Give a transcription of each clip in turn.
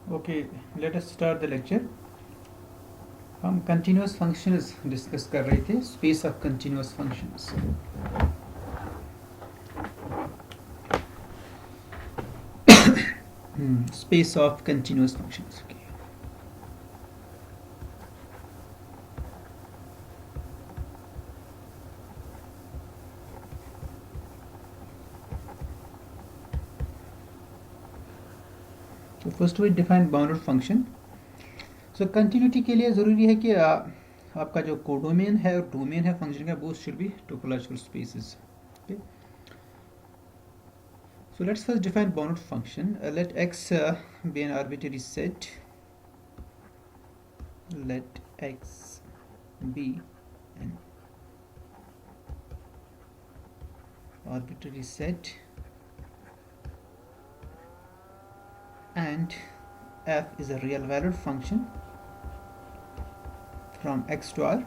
Okay, let us start the lecture. हम continuous functions discuss कर रहे थे, space of continuous functions. Space of continuous functions. Okay. So first we define bounded function. So continuity के लिए ज़रूरी है कि आपका जो कोडोमेन है और डोमेन है फंक्शन का, both should be topological spaces. Okay. So let's first define bounded function. Let x be an arbitrary set. Let x be an arbitrary set and f is a real valued function from x to r.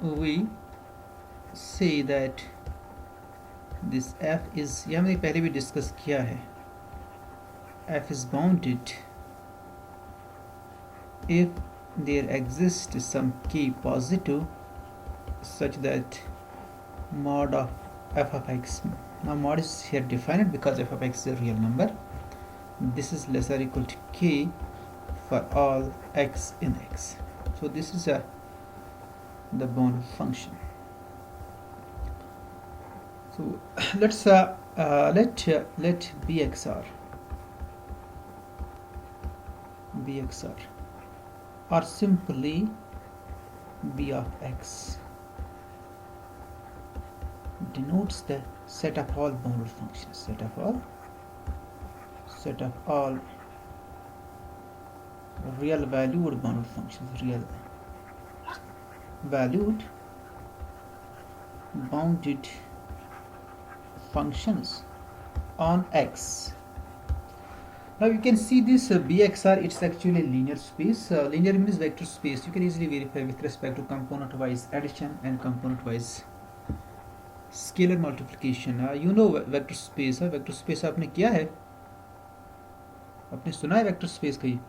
We say that this f is, ये हमने पहले भी discuss किया है, f is bounded if there exists some key positive such that mod of f of x, now mod is here defined because f of x is a real number, this is less or equal to k for all x in x. So this is the bounded function. So let's let bxr or simply b of x denotes the set of all bounded functions, set of all real valued bounded functions, real valued bounded functions on x. Now you can see this bxr, it's actually a linear space. Linear means vector space. You can easily verify with respect to component wise addition and component wise scalar multiplication. You know vector space. Vector space आपने किया है, आपने सुना है vector space कहीं?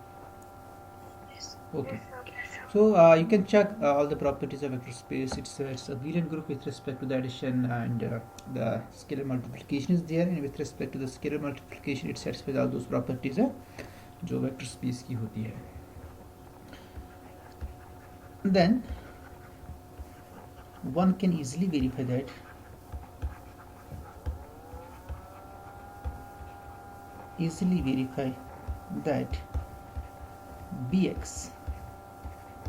Okay. So you can check all the properties of vector space. It's a abelian group with respect to the addition, and the scalar multiplication is there, and with respect to the scalar multiplication it satisfies all those properties जो vector space की होती है. Then one can easily verify that bx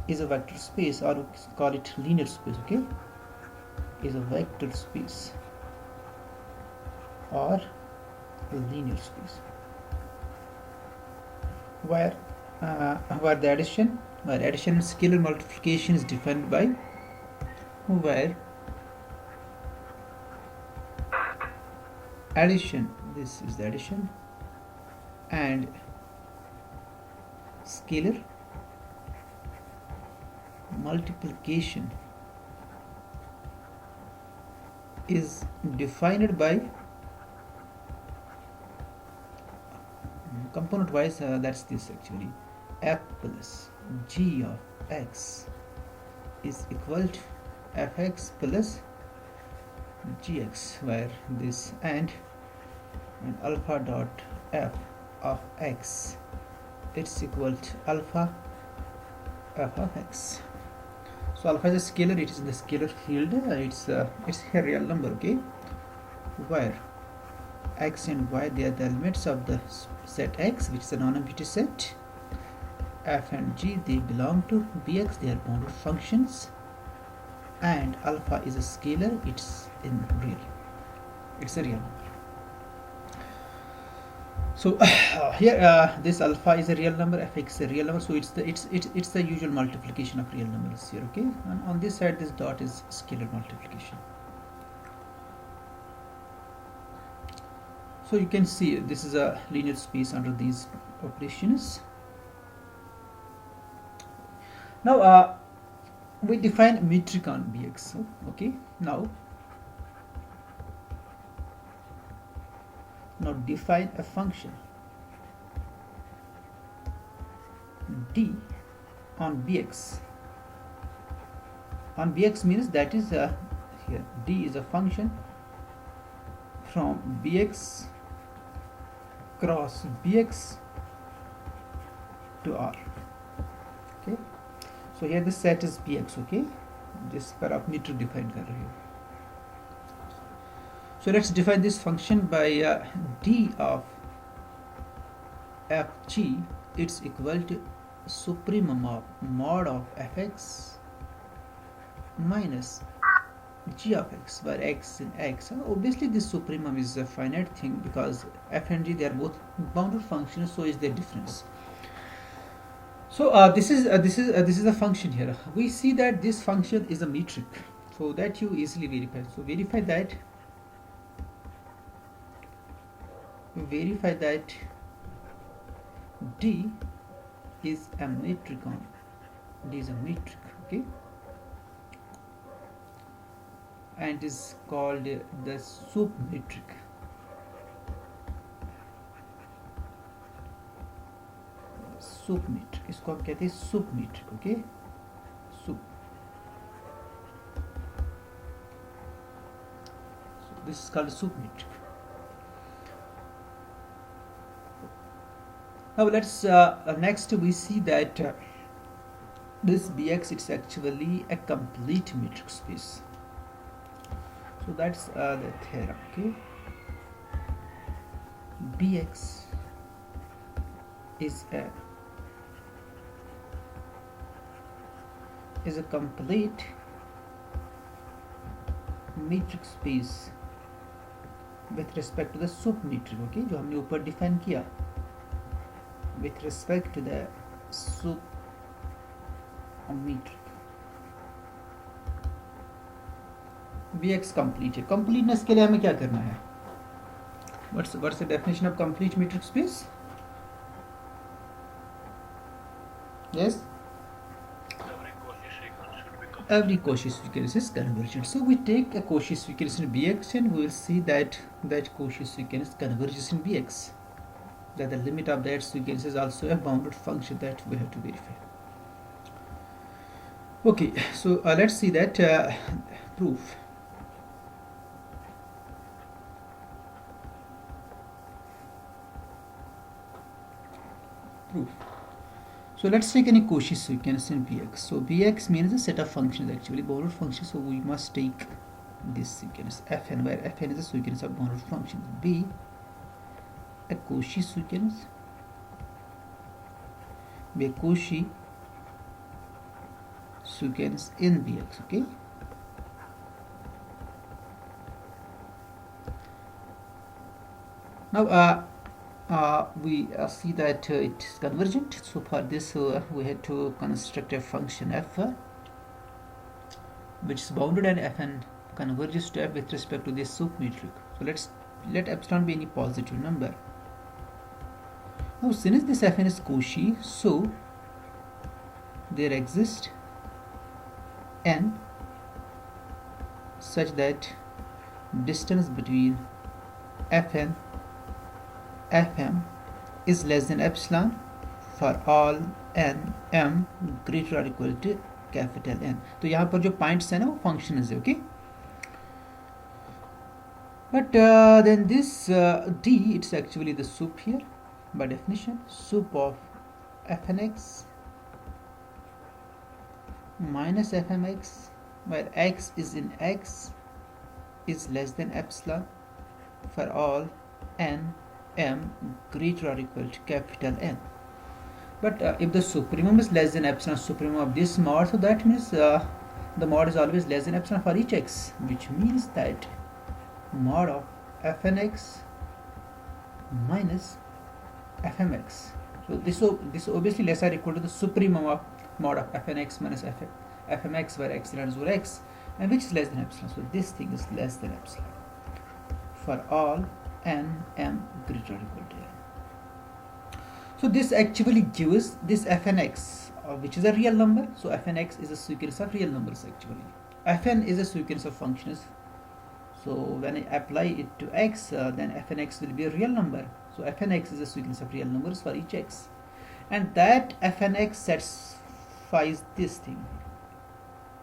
is a vector space, or we call it linear space. Okay, is a vector space or linear space where the addition and scalar multiplication is defined by where addition, this is the addition, and scalar multiplication is defined by component wise, that's this actually, f plus g of x is equal to fx plus gx, where this and alpha dot f of x, it's equal to alpha f of x. So alpha is a scalar, it is in the scalar field, it's a real number. Okay, where x and y, they are the elements of the set x, which is a non-empty set. F and g, they belong to bx, they are bounded functions, and alpha is a scalar, it's a real number. So here this alpha is a real number, fx is a real number, so it's the usual multiplication of real numbers here. Okay, and on this side this dot is scalar multiplication. So you can see this is a linear space under these operations. Now we define metric on bx. Okay, now Now define a function d on bx. On bx means that is here d is a function from bx cross bx to r. Okay, so here the set is bx. Okay, जिस पर आप metre define कर रहे हो. So let's define this function by d of fg. It's equal to supremum of mod of fx minus g of x, where x in x. Obviously this supremum is a finite thing because f and g, they are both bounded functions, so is their difference. So this is the function here. We see that this function is a metric, so that you easily verify. So verify that d is a metric on d is a metric. Okay, and is called the sup metric. Sup metric, इसको हम कहते हैं sup metric. Okay, sup. So this is called sup metric. Now let's next we see that this bx, it's actually a complete metric space. So that's the theorem. Okay, bx is a complete metric space with respect to the sup metric. Okay, जो हमने ऊपर define किया with respect to the sup metric. bx complete है. completeness के लिए हमें क्या करना है? What's the definition of complete metric space? Yes, every Cauchy sequence is convergent. So we take a Cauchy sequence in bx and we will see that Cauchy sequence converges in bx, that the limit of that sequence is also a bounded function that we have to verify. Okay, so let's see that proof. So let's take any Cauchy sequence in bx. So bx means a set of functions, actually bounded functions. So we must take this sequence fn, where fn is a sequence of bounded functions. B, a Cauchy sequence, be a Cauchy sequence in bx. Okay, now we see that it is convergent. So for this we had to construct a function f which is bounded, and fn converges to f with respect to this sup metric. So let epsilon be any positive number. Now since this fn is Cauchy, so there exists n such that distance between fn fm is less than epsilon for all n m greater or equal to capital N. तो यहाँ पर जो points है ना वो functions है. Okay, but then this d, it's actually the sup here by definition, sup of fnx minus fmx, where x is in x is less than epsilon for all n m greater or equal to capital N. But if the supremum is less than epsilon supremum of this mod, so that means the mod is always less than epsilon for each x, which means that mod of fnx minus fmx. So this obviously less or equal to the supremum of mod of fnx minus fmx, where epsilon is over x, and which is less than epsilon. So this thing is less than epsilon for all n m greater or equal to n. So this actually gives this fnx, which is a real number. So fnx is a sequence of real numbers actually. Fn is a sequence of functions. So when I apply it to x, then fnx will be a real number. So fnx is a sequence of real numbers for each x, and that fnx satisfies this thing.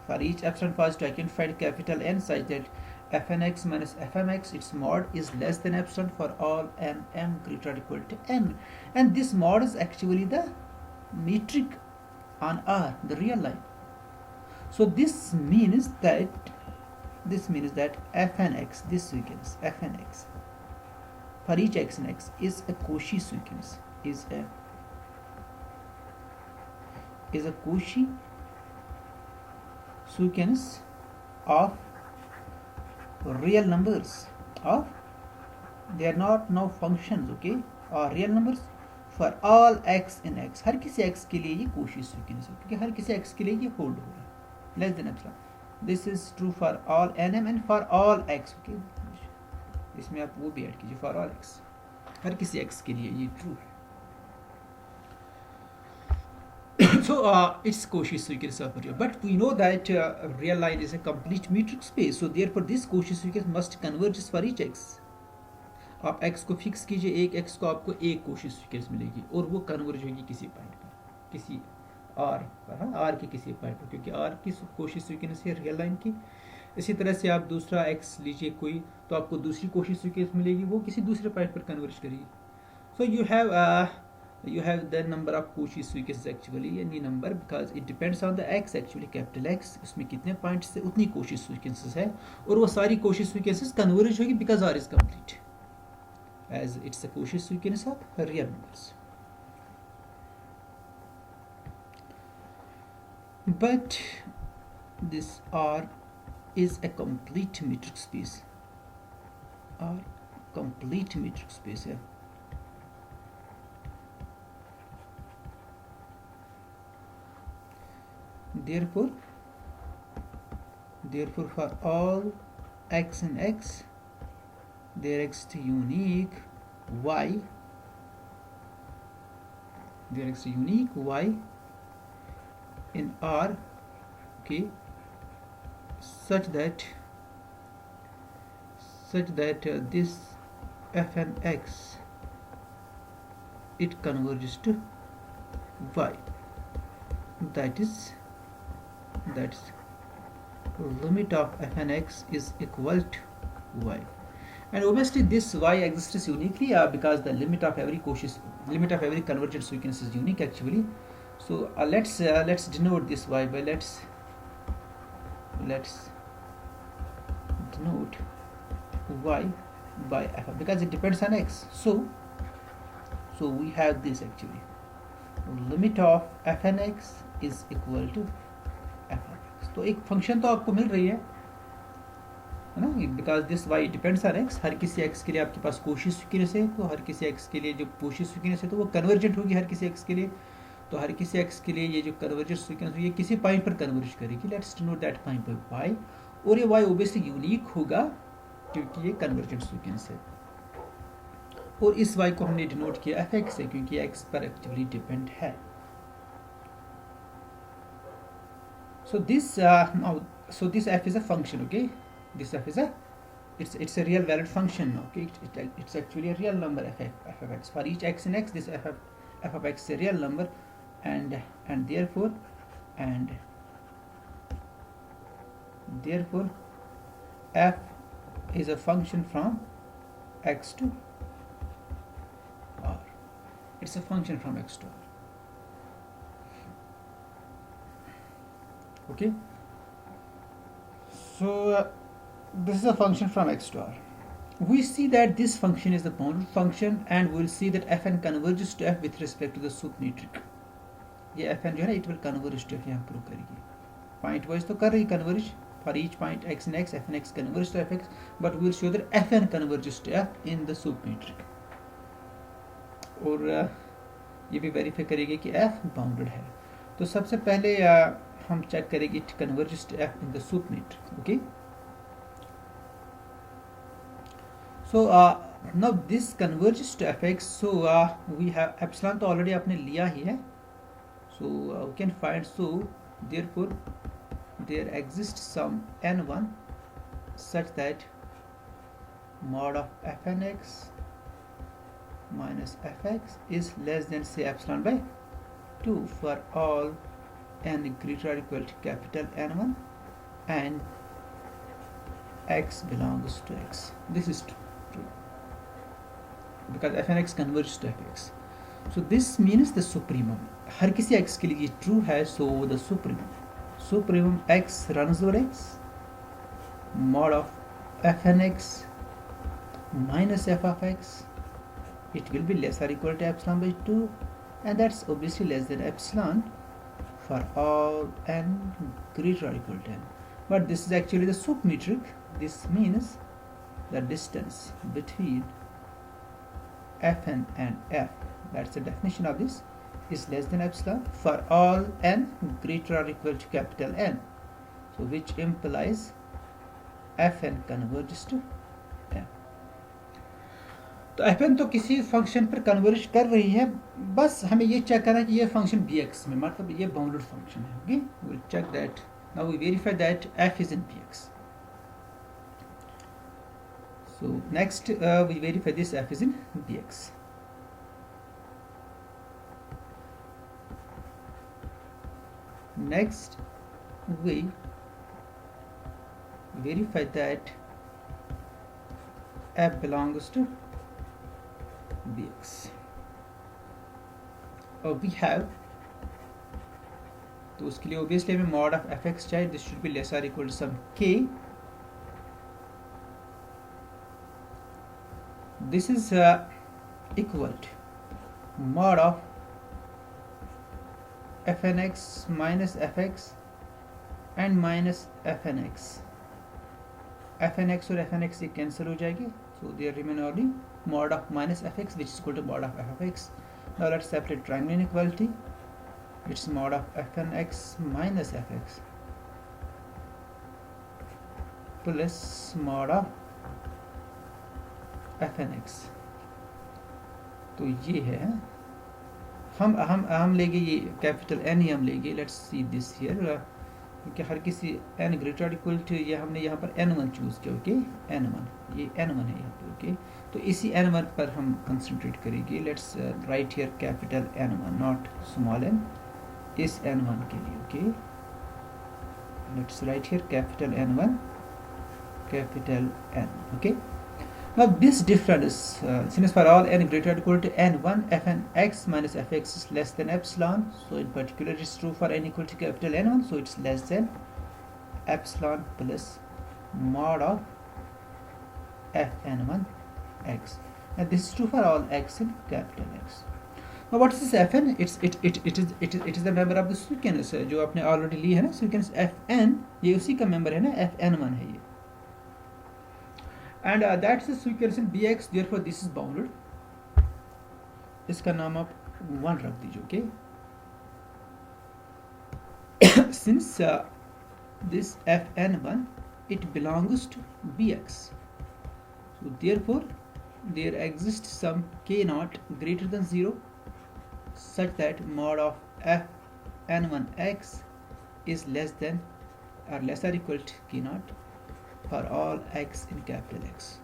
For each epsilon positive, I can find capital N such that fnx minus fmx, its mod is less than epsilon for all n m greater or equal to n, and this mod is actually the metric on R, the real line. So this means that fnx, this sequence fnx for each x and x is a Cauchy sequence, is a Cauchy sequence of real numbers of, they are not now functions, okay, or real numbers for all x in x. हर किसी x के लिए ये Cauchy sequence है, क्योंकि हर किसी x के लिए ये hold हो रहा है less than epsilon. This is true for all nm and for all x, okay. इसमें आप वो भी ऐड कीजिए for all x, हर किसी x के लिए ये true है. So it's Cauchy sequence of real, but we know that real line is a complete metric space, so therefore this Cauchy sequence must converge for each x. आप x को fix कीजिए, एक x को आपको एक Cauchy sequence मिलेगी और वो कन्वर्ज होगी किसी पॉइंट पर, किसी r पर, हाँ r के किसी पॉइंट पर, क्योंकि r की Cauchy sequence है रियल लाइन की. इसी तरह से आप दूसरा x लीजिए कोई, तो आपको दूसरी Cauchy sequence मिलेगी, वो किसी दूसरे पॉइंट पर कन्वर्ज करेगी. So you have the number of Cauchy sequences actually, any number, because it depends on the x actually, capital X, उसमें कितने पॉइंट्स से उतनी Cauchy sequences है, और वो सारी Cauchy sequences कन्वर्ज होगी because R is complete, as it's a Cauchy sequence of real numbers. But this R is a complete metric space, R complete metric space है. Therefore for all x in x, there exists unique y, in R, okay, such that this fnx, it converges to y, that is limit of fnx is equal to y, and obviously this y exists uniquely because the limit of every convergent sequence is unique actually. So let's denote this y by let's denote y by f, because it depends on x. So we have this actually, limit of fnx is equal to fnx. तो एक function तो आपको मिल रही है ना, because this y depends on x. हर किसी x के लिए आपके पास Cauchy sequence है, तो हर किसी x के लिए जो Cauchy sequence है तो वो कन्वर्जेंट होगी हर किसी x के लिए. तो हर किसी x के लिए ये जो कन्वर्जेंट सीक्वेंस ये किसी पॉइंट पर कन्वर्ज करेगी. Let's denote that point by y, और ये y ओबियसली यूनिक होगा क्योंकि ये कन्वर्जेंट सीक्वेंस है, और इस y को हमने डिनोट किया fx से क्योंकि x पर एक्टिवली डिपेंड है. So this f is a function, okay. This f is it's a real valued function, okay. It's actually a real number f of x. For each x in x, this f of x is a real number, and therefore f is a function from x to r. It's a function from x to r. Okay, so this is a function from x to r. We see that this function is the bounded function, and we will see that fn converges to f with respect to the sup metric. ये fn जो है ना, it will converge to f, यहाँ prove करेगी. Point wise तो कर रही converge, for each point x in x, fnx converges to fx, but we will show that fn converges to f in the sup metric. और ये भी verify करेगी कि f बाउंडेड है. तो सबसे पहले हम चेक करेंगे it converges to f in the sup metric, okay. So now this converges to fx, so we have epsilon तो already आपने लिया ही है, so we can find, so therefore there exists some n1 such that mod of fn x minus fx is less than, say, epsilon by 2 for all n greater or equal to capital N1 and x belongs to x. This is true because fn x converges to fx. So this means the supremum. हर किसी x के लिए ये true है, so the supremum x runs over x mod of fn x minus f of x, it will be less or equal to epsilon by 2, and that's obviously less than epsilon for all n greater or equal to n. But this is actually the submetric. This means the distance between fn and f, that's the definition of this, is less than epsilon for all n greater or equal to capital N. So which implies fn converges to f. तो fn तो किसी function पर converge कर रही है, बस हमें ये चेक करना है कि ये फंक्शन bx में, मतलब ये बाउंडेड फंक्शन है. Okay, we'll check that. Now we verify that f is in bx. So next we verify this f is in bx. Next we verify that f belongs to bx. We have, तो उसके लिए obviously हमें mod of fx चाहिए. This should be less or equal to some k. This is equal to mod of fn x minus fx and minus fn x. fn x और fn x ये cancel हो जाएगी, so there remain only mod of minus fx, which is equal to mod of f of x. Now let's separate triangular inequality. It's mod of fn x minus fx plus mod of fn x. तो ये है, हम लेंगे ये capital N ही हम लेंगे. Let's see this here, क्योंकि हर किसी n ग्रेटर इक्वल टू, ये हमने यहाँ पर n1 चूज किया. ओके, n1, ये n1 है यहाँ पे. ओके, तो इसी n1 पर हम कंसंट्रेट करेंगे. Let's write here capital N1 not small n, इस n1 के लिए. Okay, let's write here capital N1 capital N. Okay, now this difference, since for all n greater or equal to n1, fn x minus fx is less than epsilon, so in particular it's true for n equal to capital N1, so it's less than epsilon plus mod of fn1 x, and this is true for all x in capital X. Now what is this fn? It is the member of the sequence जो आपने already ली है ना, sequence fn, ये उसी का member है ना, fn1 है ये, and that's the sequence in bx. Therefore this is bounded. इसका नाम आप 1 रख दीजिए. Okay, since this fn1 it belongs to bx, so therefore there exists some k naught greater than 0 such that mod of fn1x is less than or less or equal to k naught for all x in capital X.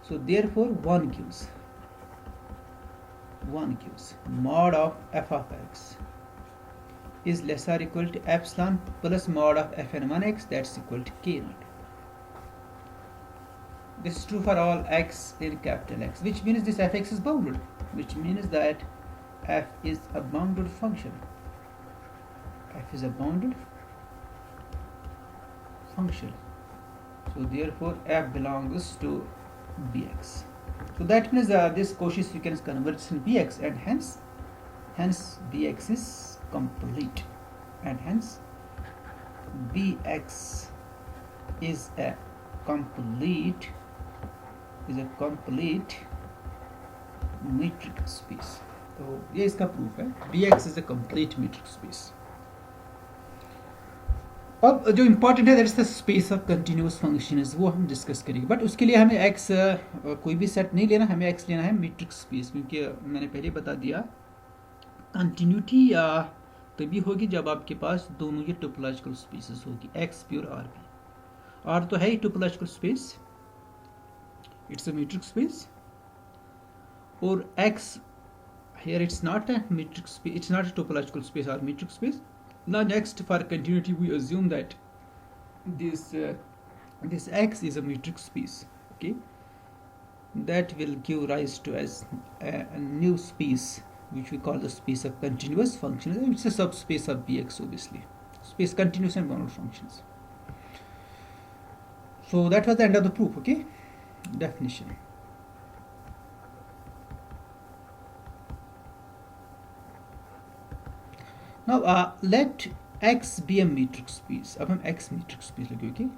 So therefore 1 gives mod of f of x is less or equal to epsilon plus mod of fn1x, that's equal to k naught. This is true for all x in capital X, which means this fx is bounded, which means that f is a bounded function. F is a bounded function. So therefore f belongs to bx. So that means this Cauchy sequence converges in bx, and hence bx is complete, and hence bx is a complete metric space. तो ये इसका proof है, bx is a complete metric space. अब जो important है that is the space of continuous functions, वो हम discuss करेंगे. बट उसके लिए हमें एक्स कोई भी सेट नहीं लेना, हमें एक्स लेना है मीट्रिक स्पेस, क्योंकि मैंने पहले बता दिया कंटिन्यूटी तभी होगी जब आपके पास दोनों ये टोपोलॉजिकल स्पेसेस होगी, एक्स पी और आर पी. आर तो है ही topological space, It's a metric space. Or X, here it's not a metric space, it's not a topological space or metric space. Now next, for continuity, we assume that this this X is a metric space. Okay, that will give rise to as a new space which we call the space of continuous functions. It's a subspace of Bx, obviously. Space continuous and bounded functions. So that was the end of the proof. Okay, definition. Now let X be a metric space. अब हम X metric space लगे. Okay,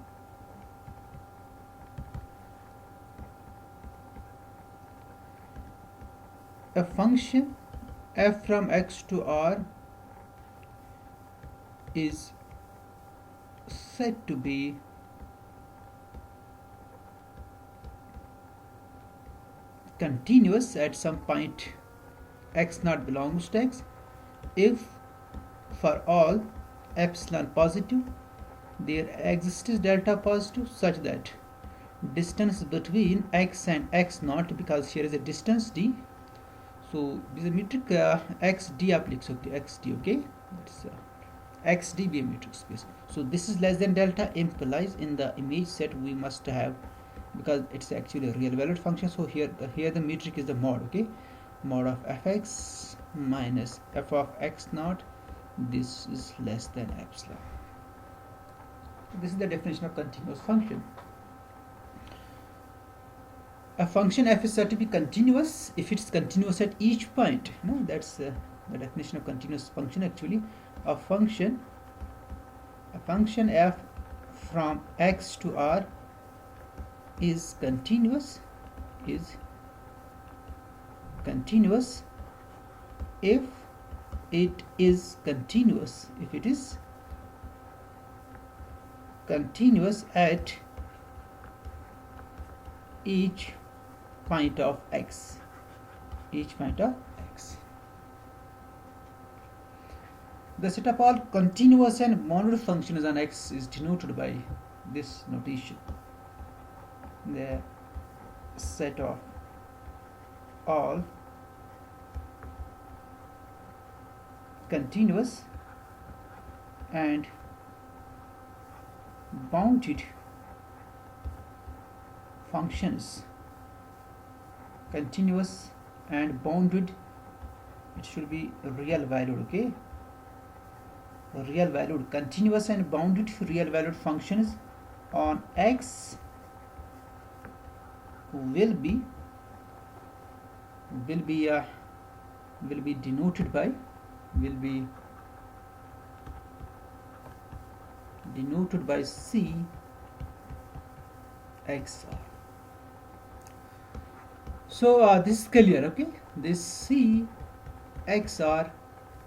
a function f from X to R is said to be continuous at some point x naught belongs to X if for all epsilon positive there exists delta positive such that distance between X and X naught, because here is a distance d, so this is a metric xd आप लिख सकते हो xd. Okay, it's xd be a metric space. So this is less than delta implies in the image set we must have, because it's actually a real valued function. So here the metric is the mod. Okay, mod of fx minus f of x naught, this is less than epsilon. This is the definition of continuous function. A function f is said to be continuous if it's continuous at each point. No, that's the definition of continuous function. Actually, a function f from X to R is continuous if it is continuous at each point of X. The set of all continuous and bounded functions on X is denoted by this notation. The set of all continuous and bounded functions, continuous and bounded, it should be real valued. Okay, real valued, continuous and bounded real valued functions on X will be denoted by C XR. So this is clear. Okay, this C XR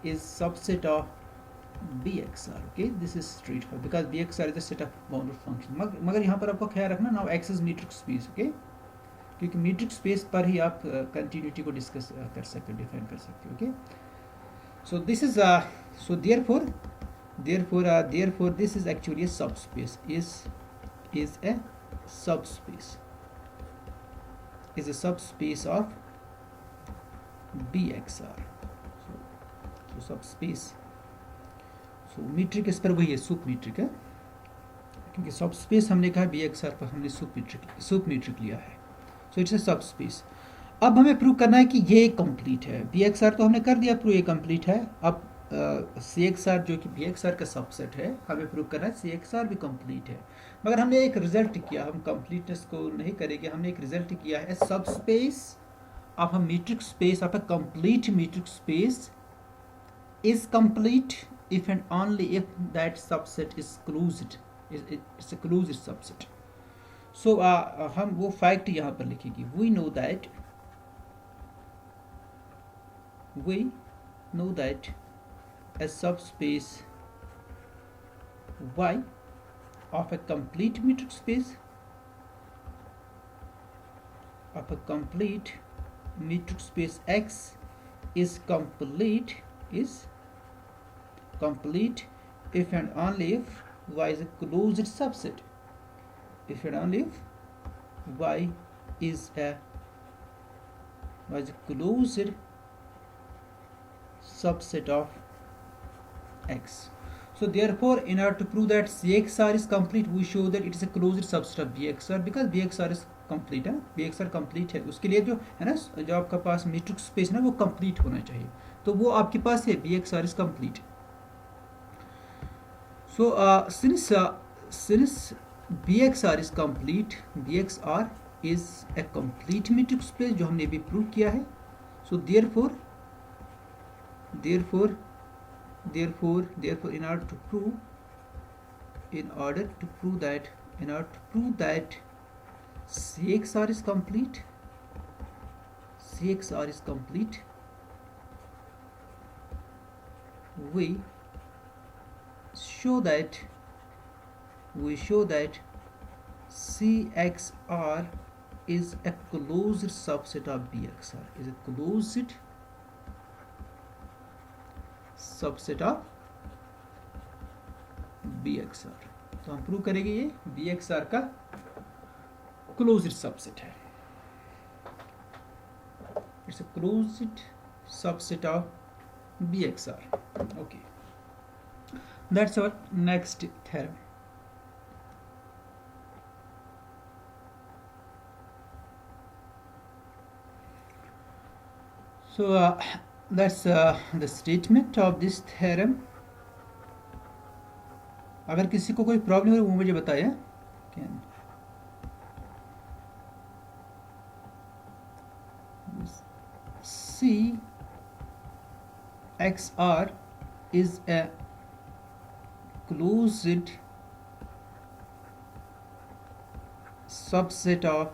is subset of BXR. Okay, this is straightforward because BXR is a set of bounded function. मगर यहाँ पर आपको ख्याल रखना, now X is metric space. Okay, क्योंकि metric space पर ही आप continuity को discuss कर सकते हो, define कर सकते हो. Okay, so this is so therefore this is actually a subspace. Is a subspace of BXR. So subspace. So metric इस पर वही है, सुप metric है, क्योंकि subspace हमने कहा BXR पर हमने सुप metric लिया है. So it's a subspace. अब हमें प्रूव करना है कि ये कंप्लीट है. BXR तो हमने कर दिया प्रूव, ये कंप्लीट है. अब CXR जो कि BXR का सबसेट है, हमें प्रूव करना है CXR भी कंप्लीट है. मगर हमने एक रिजल्ट किया, हम कंप्लीटनेस को नहीं करेंगे, हमने एक रिजल्ट किया है subspace of a metric space of a complete metric space is complete if and only if that subset is closed. It's a closed subset. So हम वो फैक्ट यहाँ पर लिखेंगे. We know that a subspace Y of a complete metric space X is complete if and only if Y is a closed subset. If and only if Y is a closed subset of X. So therefore, in order to prove that CXR is complete, we show that it is a closed subset of BXR because BXR is complete है, BXR complete है. उसके लिए जो है ना, जो आपका पास matrix space ना वो complete होना चाहिए, तो वो आपके पास है, BXR is complete. So since BXR is complete, BXR is a complete matrix space जो हमने अभी प्रूव किया है. So therefore in order to prove that CXR is complete, we show that CXR is a closed subset of BXR, is a closed subset of BXR. तो हम prove करेंगे ये BXR का closed subset है. It's a closed subset of BXR. Okay, that's our next theorem. So that's the statement of this theorem. अगर किसी को कोई प्रॉब्लम हो वो मुझे बताए. CXR is a closed subset of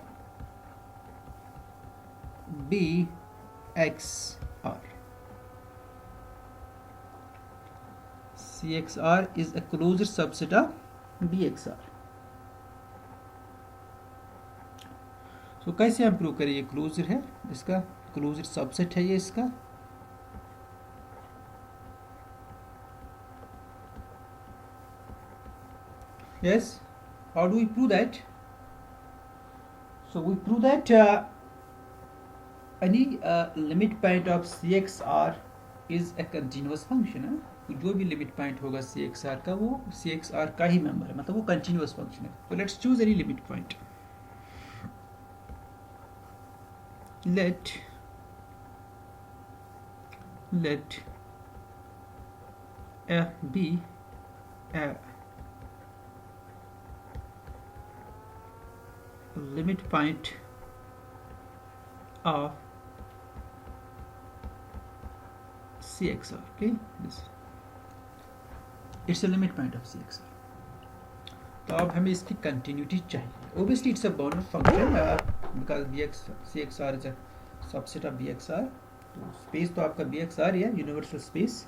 BXR. CXR is a closed subset of BXR. So कैसे हम प्रूव करें ये क्लोजर है, इसका क्लोजर सबसेट है ये इसका. Yes, how do we prove that? So we prove that any limit point of CXR is a continuous function है. जो भी लिमिट पॉइंट होगा CXR का वो CXR का ही मेंबर है, मतलब वो कंटिन्यूअस फंक्शन है. तो let's choose any limit point. let f be a limit point of CXR. Okay, this it's a limit point of CXR. तो अब हमें इसकी कंटिन्यूटी चाहिए. Obviously it's a bounded function because CXR is a subset of BXR. तो space तो आपका BXR है, universal space.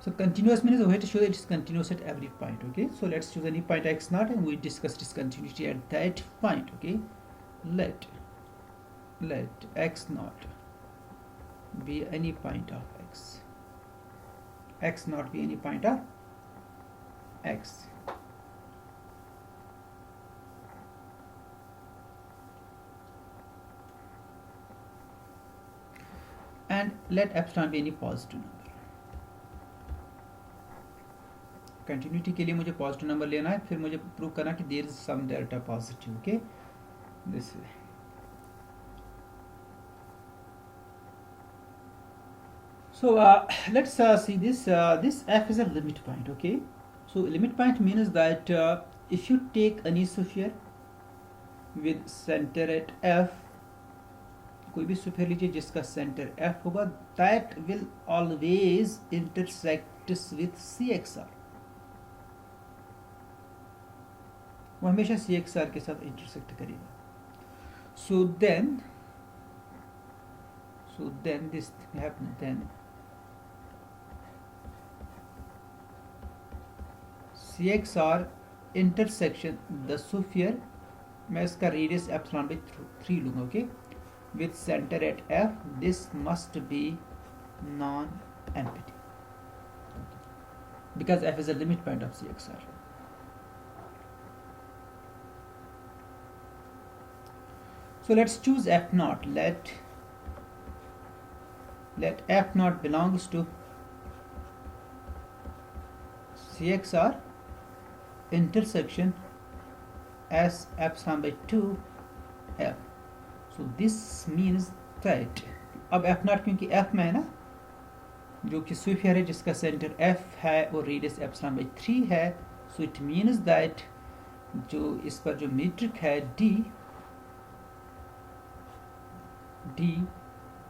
So continuous means we have to show that it's continuous at every point. Okay, so let's choose any point x naught and we discuss discontinuity at that point. Okay, let x naught be any point of x naught be any point of x. And let epsilon be any positive number. Continuity के लिए मुझे positive number लेना है, फिर मुझे prove करना कि there is some delta positive. Okay, this way. So let's see this. This f is a limit point. Okay, so limit point means that if you take any sphere with center at f, कोई भी sphere लीजिए जिसका centre f होगा, that will always intersects with CXR. वो हमेशा CXR के साथ intersect करेगा. So then this happens. Then CXR intersection the sphere, मैं इसका रेडियस एप्सिलॉन बाई 3 लूँगा. Okay, with center at f, this must be non-empty because f is a limit point of CXR. So let's choose f naught. Let f naught belongs to cxr intersection s epsilon by 2 f. So this means that अब f naught क्योंकि f में है ना, जो कि sphere है जिसका centre f है और रेडियस एप्सिलॉन बाई 3 है, सो इट मीन्स दैट जो इस पर जो मीट्रिक है d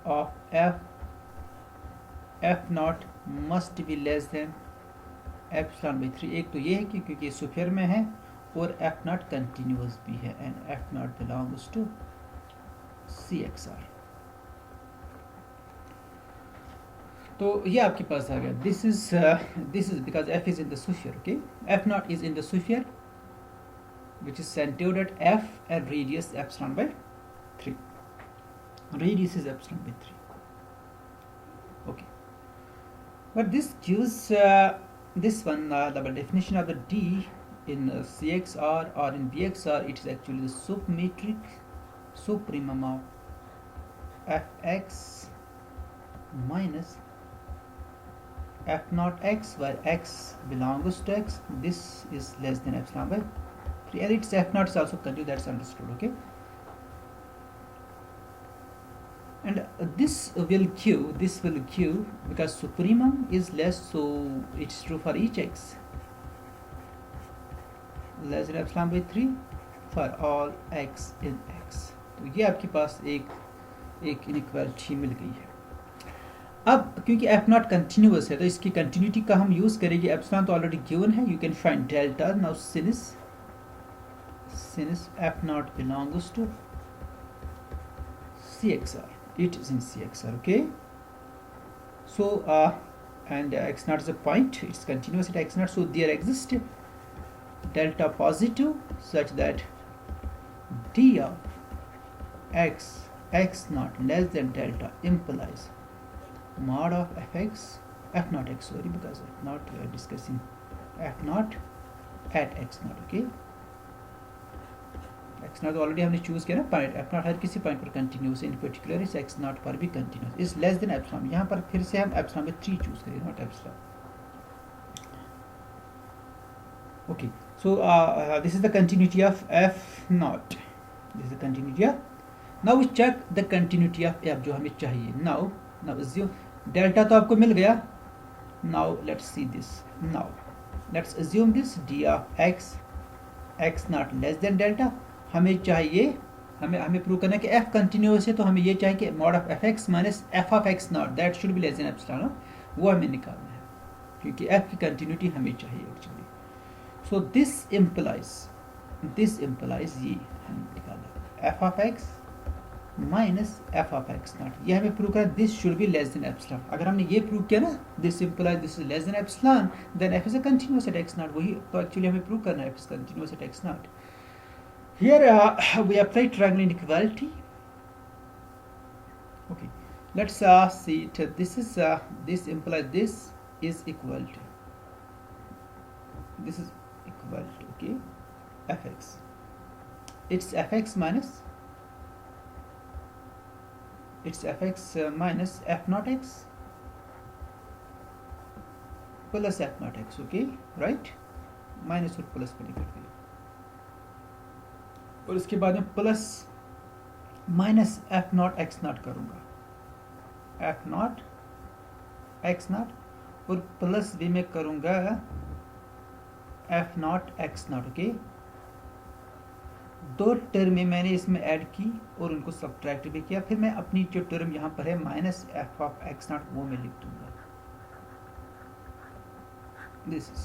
of f not must be less than epsilon by 3. एक तो ये है कि क्योंकि स्फीयर में है और f नॉट कंटिन्यूअस भी है and f naught belongs to cxr. तो ये आपके पास आ गया. This is because f is in the sphere. Okay, f naught is in the sphere which is centered at f and radius epsilon by 3. Radius is epsilon by 3. Okay, but this gives this one the definition of the d in cxr or in bxr. It is actually the supremum of fx minus f naught x, where x belongs to x. This is less than epsilon by 3, and its f naught is also continued. That's understood. Okay, and this will give because supremum is less, so it's true for each x less than epsilon by 3 for all x in x. तो ये आपके पास एक inequality मिल गई है. अब क्योंकि f not continuous है तो इसकी कंटिन्यूटी का हम यूज करेंगे. एप्सिलॉन तो ऑलरेडी गिवन है. You can find delta. Now since f naught belongs to cxr, it is in cxr. Okay, so and x naught is a point, it's continuous at x naught, so there exists delta positive such that d of x naught less than delta implies mod of f naught x, sorry, because f naught we are discussing f naught at x naught. Okay, x naught already हमने choose किया ना point. f naught हर किसी point पर continuous है, इन particular इस x naught पर भी continuous is less than epsilon. यहाँ पर फिर से हम एप्सिलॉन में 3 चूज करेंगे, naught epsilon. Okay, so this is the continuity of f naught. This is the continuity of. Now we check the continuity of f जो हमें चाहिए. नाउ अज्यूम डेल्टा तो आपको मिल गया. Now let's see this. Now let's assume this d of x naught less than delta. हमें चाहिए हमें prove करना है कि f कंटिन्यूअस है, तो हमें ये चाहिए कि mod of fx minus f of x not that should be less than epsilon. वो हमें निकालना है क्योंकि f की कंटिन्यूटी हमें चाहिए एक्चुअली. सो दिस इम्प्लाइज ये हमें निकालना है f of x minus f of x naught. ये हमें प्रूव करना. This should be less than epsilon. अगर हमने ये प्रूव किया ना, this implies this is less than epsilon, then f is a continuous at x naught. वही तो एक्चुअली हमें प्रूव करना है, f is continuous at x naught. Here we apply triangle inequality. Okay, let's see it. This implies this is equal to okay fx. It's fx minus f naught x plus f naught x. Okay, right? Minus और plus को निकल गया और इसके बाद में plus minus F not x not करूँगा. F not x not और प्लस भी मैं करूँगा F not x not. Okay, 2 term में मैंने इसमें ऐड की और उनको सब्ट्रैक्ट भी किया. फिर मैं अपनी जो टर्म यहाँ पर है minus F of x not वो मैं लिख दूँगा. This is.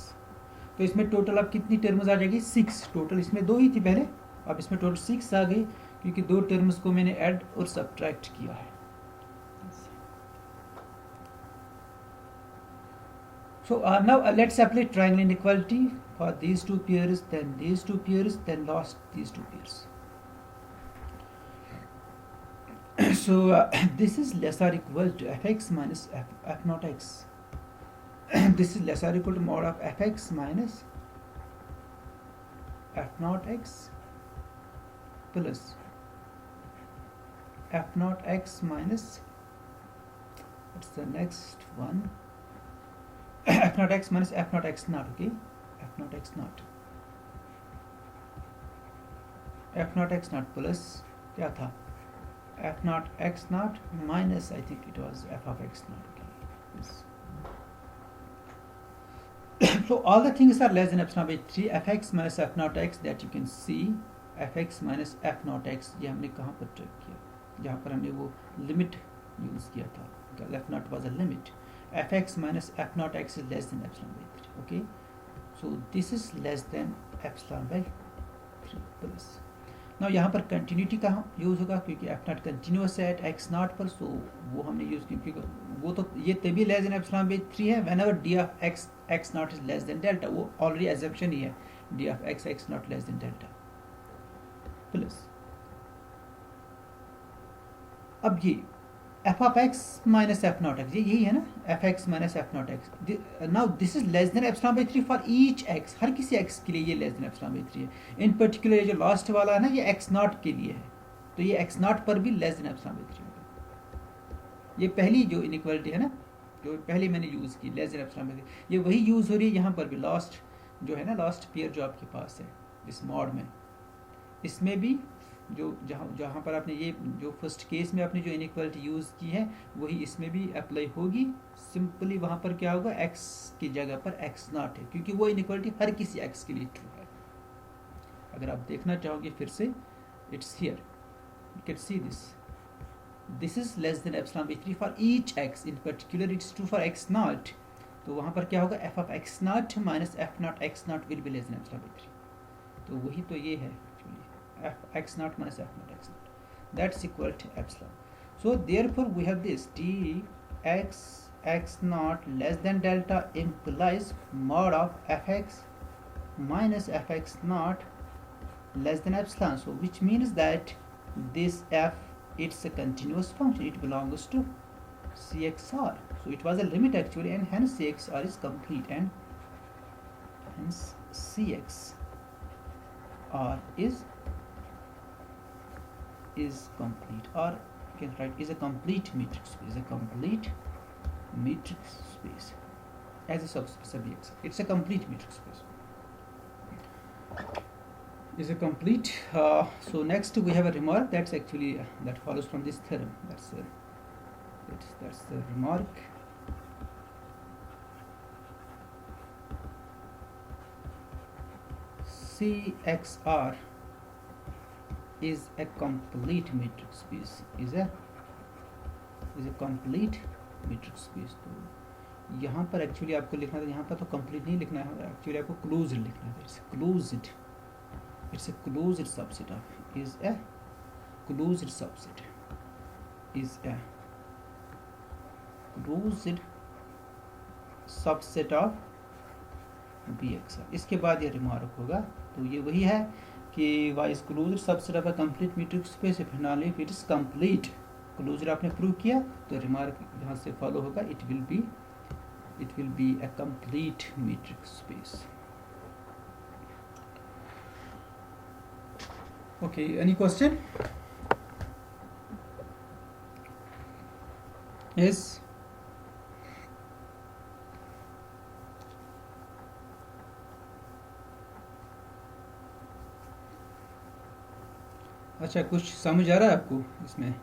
तो इसमें टोटल अब कितनी टर्म्स आ जाएगी? 6 टोटल. इसमें 2 ही थी पहले, अब इसमें टोटल 6 आ गई क्योंकि 2 टर्म्स को मैंने ऐड और सब्ट्रैक्ट किया है. So now let's apply triangle inequality for these 2 pairs, then these 2 pairs, then last these 2 pairs. So this is less or equal to fx minus f naught x. This is less or equal to mod of fx minus f naught x plus f naught x minus, what's the next one, f naught x minus f naught x naught. Okay, f naught x naught, f naught x naught plus क्या था, f naught x naught minus, I think it was f of x naught. Okay, yes. So all the things are less than epsilon by 3. fx minus f naught x, that you can see fx minus f naught x, ये हमने कहाँ पर track किया, जहाँ पर हमने वो limit use किया था, because f naught was a limit. fx minus f naught x is less than epsilon by 3. Okay, so this is less than epsilon by 3 plus. Now यहाँ पर कंटिन्यूटी कहाँ यूज होगा, क्योंकि f naught कंटिन्यूस है eight x naught पर, so वो हमने use की, क्योंकि वो तो ये तभी लेस देन एप्सिलॉन बाई 3 है whenever d of x naught is less than delta, वो ऑलरेडी एजम्पशन ही है, d of x naught less than delta plus, अब ये f of x minus f naught x, ये यही है ना, fx minus f naught x. Now this is less than epsilon by 3 for each x, हर किसी x के लिए ये less than epsilon by 3 है. In particular ये जो लास्ट वाला है ना, ये x naught के लिए है, तो ये x naught पर भी less than epsilon by 3 होगा. ये पहली जो इनइक्वालिटी है ना, जो पहले मैंने यूज की less than epsilon by 3, ये वही यूज हो रही है यहाँ पर भी. लास्ट जो है ना, लास्ट पेयर जो आपके पास है इस मॉड में, इसमें भी जो जहाँ पर आपने ये जो फर्स्ट केस में आपने जो इनइक्वालिटी यूज़ की है, वही इसमें भी अप्लाई होगी. सिंपली वहाँ पर क्या होगा, x की जगह पर x नॉट है, क्योंकि वो इनइक्वालिटी हर किसी x के लिए ट्रू है. अगर आप देखना चाहोगे फिर से, it's here, you can see this is less than epsilon by 3 for each x, in particular it's true for x not. तो वहाँ पर क्या होगा, f of x not minus f not x not will be less than epsilon by 3. तो वही तो ये है f x naught minus f naught x naught, that's equal to epsilon. So therefore we have this d x naught less than delta implies mod of fx minus fx naught less than epsilon. So which means that this f, it's a continuous function, it belongs to cxr. So it was a limit actually, and hence cxr is complete, and hence cxr is complete, or you can write is a complete metric space, a complete metric space as a subspace of X. It's a complete metric space, is a complete. So next we have a remark that's actually that follows from this theorem. That's the remark. CXR is a complete metric space, is a complete metric space. तो यहाँ पर actually आपको लिखना था, यहाँ पर तो complete नहीं लिखना है, एक्चुअली आपको closed लिखना है. It's a closed subset of, is a closed subset, is a closed subset of BXR. इसके बाद ये रिमार्क होगा, तो ये वही है कि y is closed subset of a complete metric space if and only if it is complete. Closure आपने प्रूव किया, तो रिमार्क यहाँ से फॉलो होगा, it will be a complete metric space. Okay, any question? Yes. अच्छा, कुछ समझ आ रहा है आपको इसमें?